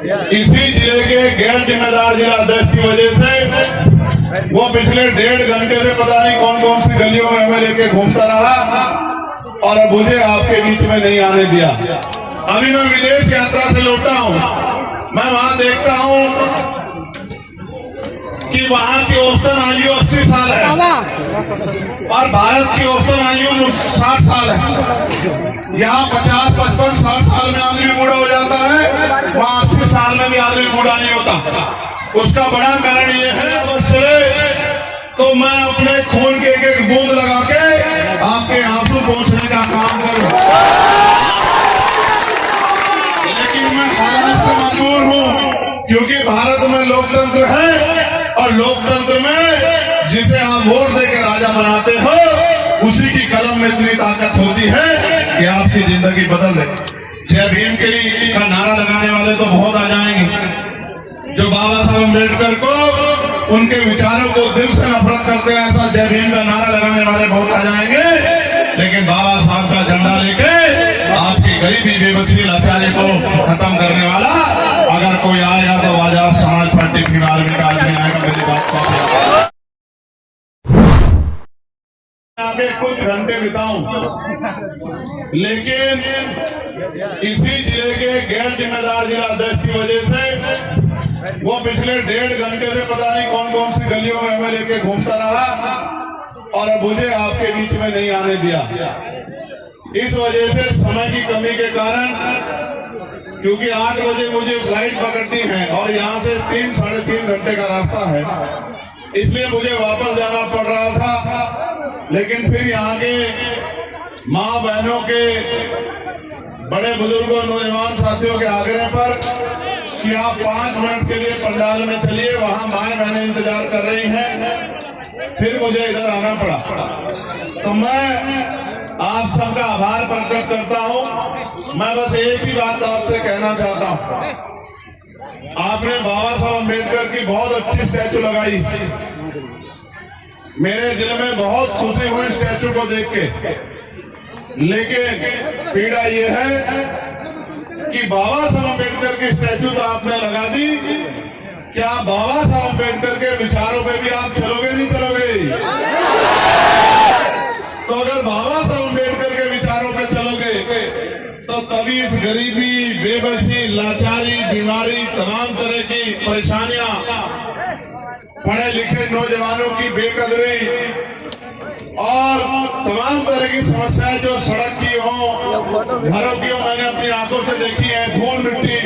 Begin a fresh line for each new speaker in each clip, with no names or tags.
इसी जिले के गैर जिम्मेदार जिला अध्यक्ष की वजह से वो पिछले 1.5 घंटे से पता नहीं कौन कौन सी गलियों में हमें लेके घूमता रहा और मुझे आपके बीच में नहीं आने दिया। अभी मैं विदेश यात्रा से लौटा हूँ, मैं वहां देखता हूँ कि वहां की औसतन आयु 80 साल है और भारत की औसतन आयु 60 साल है। यहाँ 50, 55, 60 साल में आदमी बूढ़ा हो जाता है, वहाँ 80 साल में भी आदमी बूढ़ा नहीं होता। उसका बड़ा कारण ये है, बस चले तो मैं अपने खून के एक बूंद लगा के आपके आंसू पहुंचने का काम करूं, लेकिन मैं हालात से मजबूर हूं, क्योंकि भारत में लोकतंत्र है और लोकतंत्र में जिसे आप वोट देकर राजा बनाते हो उसी की कलम में इतनी ताकत होती है कि आपकी जिंदगी बदल दे। जय भीम के लिए का नारा लगाने वाले तो बहुत आ जाएंगे, जो बाबा साहब अम्बेडकर को उनके विचारों को दिल से नफरत करते हैं, ऐसा जय भीम का नारा लगाने वाले बहुत आ जाएंगे, लेकिन बाबा साहब का झंडा लेके आपकी गरीबी, बेबसी, लाचारी को खत्म करने वाला अगर कोई आएगा तो आजाद समाज पार्टी फिर आर्मी का आदमी आएगा। मेरी बात को आगे कुछ घंटे बिताऊं, लेकिन इसी जिले के गैर जिम्मेदार जिला अध्यक्ष की वजह से वो पिछले 1.5 घंटे से पता नहीं कौन कौन सी गलियों में हमें लेके घूमता रहा और मुझे आपके बीच में नहीं आने दिया। इस वजह से समय की कमी के कारण, क्योंकि 8 बजे मुझे फ्लाइट पकड़नी है और यहाँ से 3, 3.5 घंटे का रास्ता है, इसलिए मुझे वापस जाना पड़ रहा था। लेकिन फिर यहाँ के माँ बहनों के, बड़े बुजुर्गों, नौजवान साथियों के आग्रह पर कि आप 5 मिनट के लिए पंडाल में चलिए, वहाँ माए बहनें इंतजार कर रही हैं, फिर मुझे इधर आना पड़ा। तो मैं आप सबका आभार प्रकट करता हूँ। मैं बस एक ही बात आपसे कहना चाहता हूँ, आपने बाबा साहब अम्बेडकर की बहुत अच्छी स्टैचू लगाई, मेरे दिल में बहुत खुशी हुई स्टैचू को देख के, लेकिन पीड़ा ये है कि बाबा साहब अम्बेडकर की स्टैचू तो आपने लगा दी, क्या बाबा साहब अम्बेडकर के विचारों पे भी आप चलोगे नहीं चलोगे? तो अगर बाबा साहब अम्बेडकर के विचारों पे चलोगे तो तभी इस गरीबी, बेबसी, लाचारी, बीमारी, तमाम तरह की परेशानियां, पढ़े लिखे नौजवानों की बेकदरी और तमाम तरह की समस्याएं जो सड़क की हो, घरों की हो, मैंने अपनी आंखों से देखी है। धूल मिट्टी,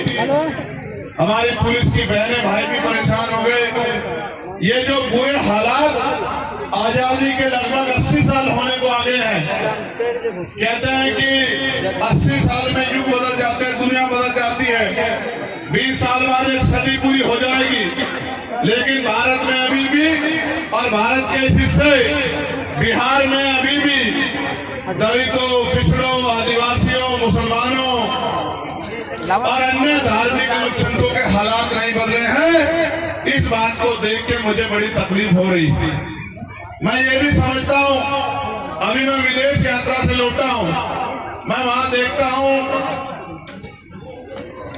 हमारी पुलिस की बहनें भाई भी परेशान हो गए। ये जो बुरे हालात आजादी के लगभग 80 साल होने को आ गए हैं, कहते हैं कि 80 साल में युग बदल जाते हैं, दुनिया बदल जाती है, 20 साल बाद एक सदी पूरी हो जाएगी, लेकिन भारत में अभी भी और भारत के हिस्से बिहार में अभी भी दलितों, पिछड़ों, आदिवासियों, मुसलमानों और अन्य धार्मिक अल्पसंख्यकों के हालात नहीं बदले हैं। इस बात को देख के मुझे बड़ी तकलीफ हो रही थी। मैं ये भी समझता हूँ, अभी मैं विदेश यात्रा से लौटा हूँ, मैं वहां देखता हूँ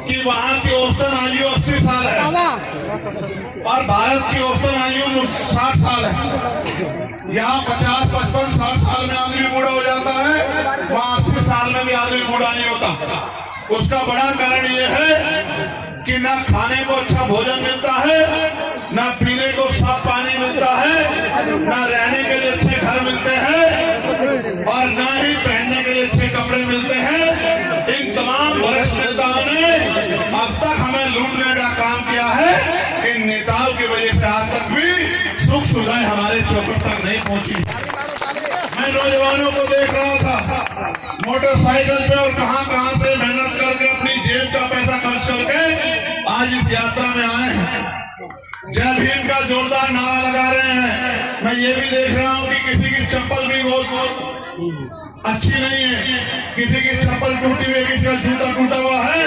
कि वहां की औसतन आयु 80 साल है और भारत की औसतन आयु 60 साल है। यहाँ 50, 55, 60 साल में आदमी बूढ़ा हो जाता है, वहाँ 80 साल में भी आदमी बूढ़ा नहीं होता। उसका बड़ा कारण ये है कि ना खाने को अच्छा भोजन मिलता है, ना पीने को साफ पानी मिलता है, ना रहने के लिए अच्छे घर मिलते हैं और ना ही पहनने के लिए अच्छे कपड़े मिलते हैं। इन तमाम वरिष्ठ नेताओं ने अब तक हमें लूटने का काम किया है। इन नेताओं की वजह से आज तक भी सुख सुविधाएं हमारे चौखट तक नहीं पहुंची। मैं नौजवानों को देख रहा था मोटरसाइकिल पे और कहां से मेहनत करके अपनी जेब का पैसा खर्च करके आज इस यात्रा में आए हैं, जय भीम का जोरदार नारा लगा रहे हैं। मैं ये भी देख रहा हूं कि किसी की चप्पल भी बहुत अच्छी नहीं है, किसी की चप्पल टूटी हुई, किसी का जूता टूटा हुआ है,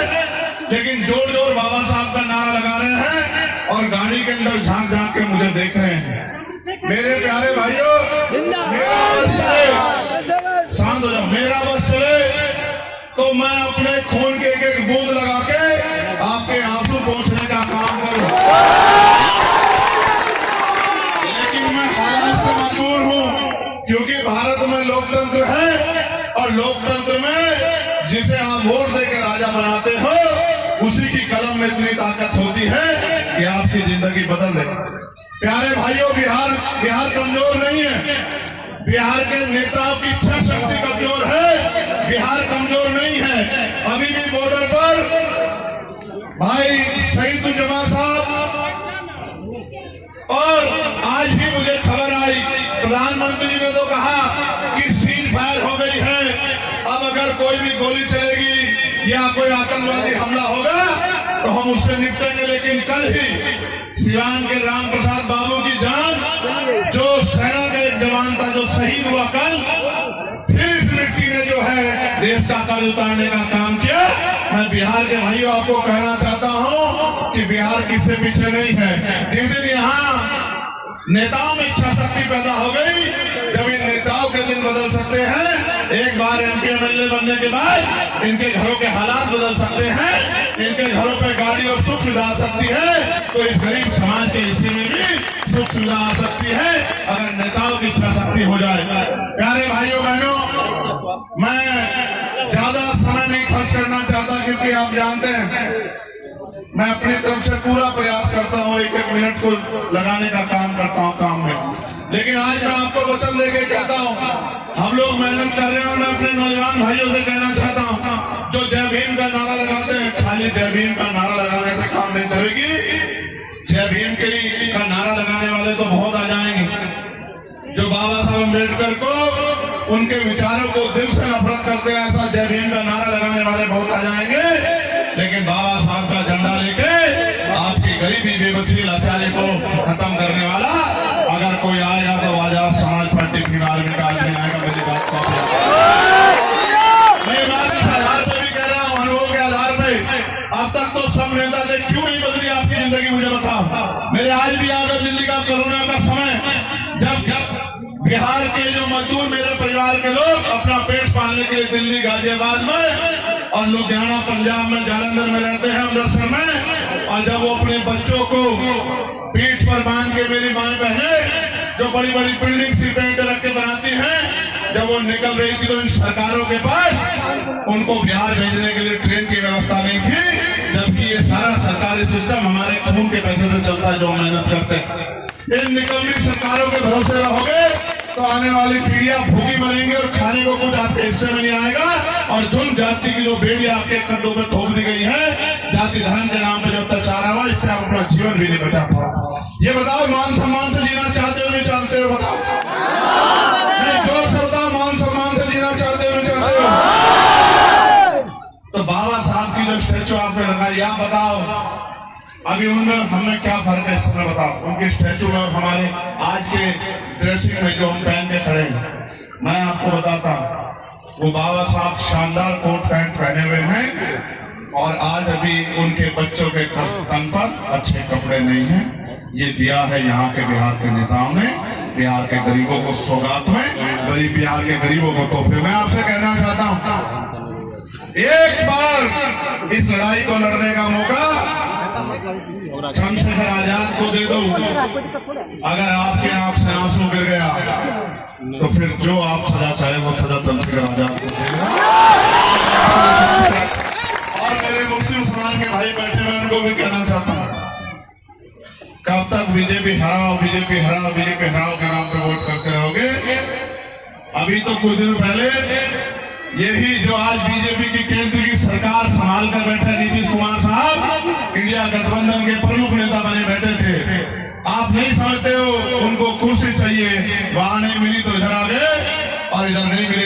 लेकिन जोर जोर बाबा साहब का नारा लगा रहे हैं और गाड़ी के अंदर झांक झांक के मुझे देख रहे हैं। मेरे प्यारे भाइयों, मेरा बस चले, शांत हो जाओ, मेरा बस चले तो मैं अपने खून के एक बूंद लगा के आपके आंसू पहुंचने का काम करूं, लेकिन मैं हालात से मजबूर हूं, क्योंकि भारत में लोकतंत्र है और लोकतंत्र में जिसे आप वोट देकर राजा बनाते हो उसी की कलम में इतनी ताकत होती है कि आपकी जिंदगी बदल दे। प्यारे भाइयों, बिहार कमजोर नहीं है, बिहार के नेताओं की इच्छा शक्ति कमजोर है, बिहार कमजोर नहीं है। अभी भी बॉर्डर पर भाई शहीदुज्जमा साहब, और आज भी मुझे खबर आई, प्रधानमंत्री ने तो कहा कि सीज फायर हो गई है, अब अगर कोई भी गोली चलेगी या कोई आतंकवादी हमला होगा तो हम उससे निपटेंगे। लेकिन कल ही सिवान के राम प्रसाद बाबू की जान, जो सेना का एक जवान था जो शहीद हुआ कल, फिर इस मिट्टी ने जो है देश का कर्ज उतारने का काम किया। मैं बिहार के भाइयों आपको कहना चाहता हूं कि बिहार किससे पीछे नहीं है। जिस दिन यहाँ नेताओं में इच्छा शक्ति पैदा हो गई, जब इन नेताओं के दिन बदल सकते हैं, एक बार एमपी एमएलए बनने के बाद इनके घरों के हालात बदल सकते हैं, इनके घरों पे गाड़ी और सुख सुविधा आ सकती है, तो इस गरीब समाज के हिस्से में भी सुख सुविधा आ सकती है अगर नेताओं की इच्छा शक्ति हो जाए। प्यारे भाइयों बहनों, मैं ज्यादा समय नहीं खर्च करना चाहता, क्योंकि आप जानते हैं मैं अपनी तरफ से पूरा प्रयास करता हूँ, एक एक मिनट को लगाने का काम करता हूँ काम में। लेकिन आज मैं आपको वचन देके कहता हूँ, हम लोग मेहनत कर रहे हैं और मैं अपने नौजवान भाइयों से कहना चाहता हूँ, जो जय भीम का नारा लगाते हैं, खाली जय भीम का नारा लगाने से काम नहीं चलेगी। जय भीम के लिए का नारा लगाने वाले तो बहुत आ जाएंगे, जो बाबा साहब अम्बेडकर को उनके विचारों को दिल से नफरत करते हैं, ऐसा जय भीम का नारा लगाने वाले बहुत आ जाएंगे। लेकिन बाबा साहब का झंडा लेके आपकी गरीबी, बेबसी, लाचारी को खत्म करने वाला अगर कोई आएगा तो आजाद समाज पार्टी की आर्मी का आदमी आएगा। मेरी बात को मैं बात इस आधार पर भी कह रहा हूँ, अनुभव के आधार पे। अब तक तो सब नेता थे, क्यों नहीं बदली आपकी जिंदगी, मुझे बताओ। मेरे आज भी याद है दिल्ली का कोरोना का समय, जब बिहार के जो मजदूर, मेरे परिवार के लोग अपना पेट पालने के लिए दिल्ली, गाजियाबाद में और लुधियाना, पंजाब में, जालंधर में रहते हैं, अमृतसर में, और जब वो अपने बच्चों को पीठ पर बांध के, मेरी माएं बहनें जो बड़ी बड़ी बिल्डिंग सीमेंट रख के बनाती हैं, जब वो निकल रही थी तो इन सरकारों के पास उनको बिहार भेजने के लिए ट्रेन की व्यवस्था नहीं थी, जबकि ये सारा सरकारी सिस्टम हमारे खून के पैसे से चलता है, जो मेहनत करते हैं। इन निकम्मी सरकारों के भरोसे रहोगे तो आने वाली पीढ़ियां भूखी मरेंगी और खाने को कुछ आपके हिस्से में नहीं आएगा। और जुर्म जाति की जो बेड़ी आपके कंधों में थोप दी गई है, जाति धर्म के नाम पे जो अत्याचार हुआ, इससे आप अपना जीवन भी नहीं बचा पाओ। ये बताओ, मान सम्मान से जीना चाहते हो नहीं चाहते हो? बताओ, नहीं, जोर से बताओ, मान सम्मान से जीना चाहते हो नहीं चाहते हो? तो बाबा साहब की जो स्टैचू आपने लगाई, आप बताओ अभी उनमें हमें क्या फर्क है, इसमें बताओ। उनके स्टैचू में और हमारे आज के ड्रेसिंग में जो हम पहन के खड़े हैं, मैं आपको बताता हूँ, वो बाबा साहब शानदार कोट पैंट पहने हुए हैं और आज अभी उनके बच्चों के तन पर अच्छे कपड़े नहीं हैं। ये दिया है यहाँ के बिहार के नेताओं ने, बिहार के गरीबों को सौगात में, गरीब बिहार के गरीबों को तोहफे। मैं आपसे कहना चाहता हूँ, एक बार इस लड़ाई को लड़ने का मौका चंद्रशेखर आजाद को दे दो। अगर आपके आंख से आंसू गिर गया तो फिर जो आप सजा चाहे वो सजा चंद्रशेखर आजाद को देगा। और मेरे मुस्लिम समाज के भाई बैठे हुए, उनको भी कहना चाहता हूँ, कब तक बीजेपी हराओ, बीजेपी हराओ, बीजेपी हराओ के नाम पे वोट करते रहोगे? अभी तो कुछ दिन पहले यही जो आज बीजेपी की केंद्र की सरकार संभाल कर बैठे नीतीश कुमार साहब, इंडिया गठबंधन के प्रमुख नेता बने बैठे थे। आप नहीं समझते हो, उनको कुर्सी चाहिए, वहां नहीं मिली तो इधर आ गए और इधर नहीं मिली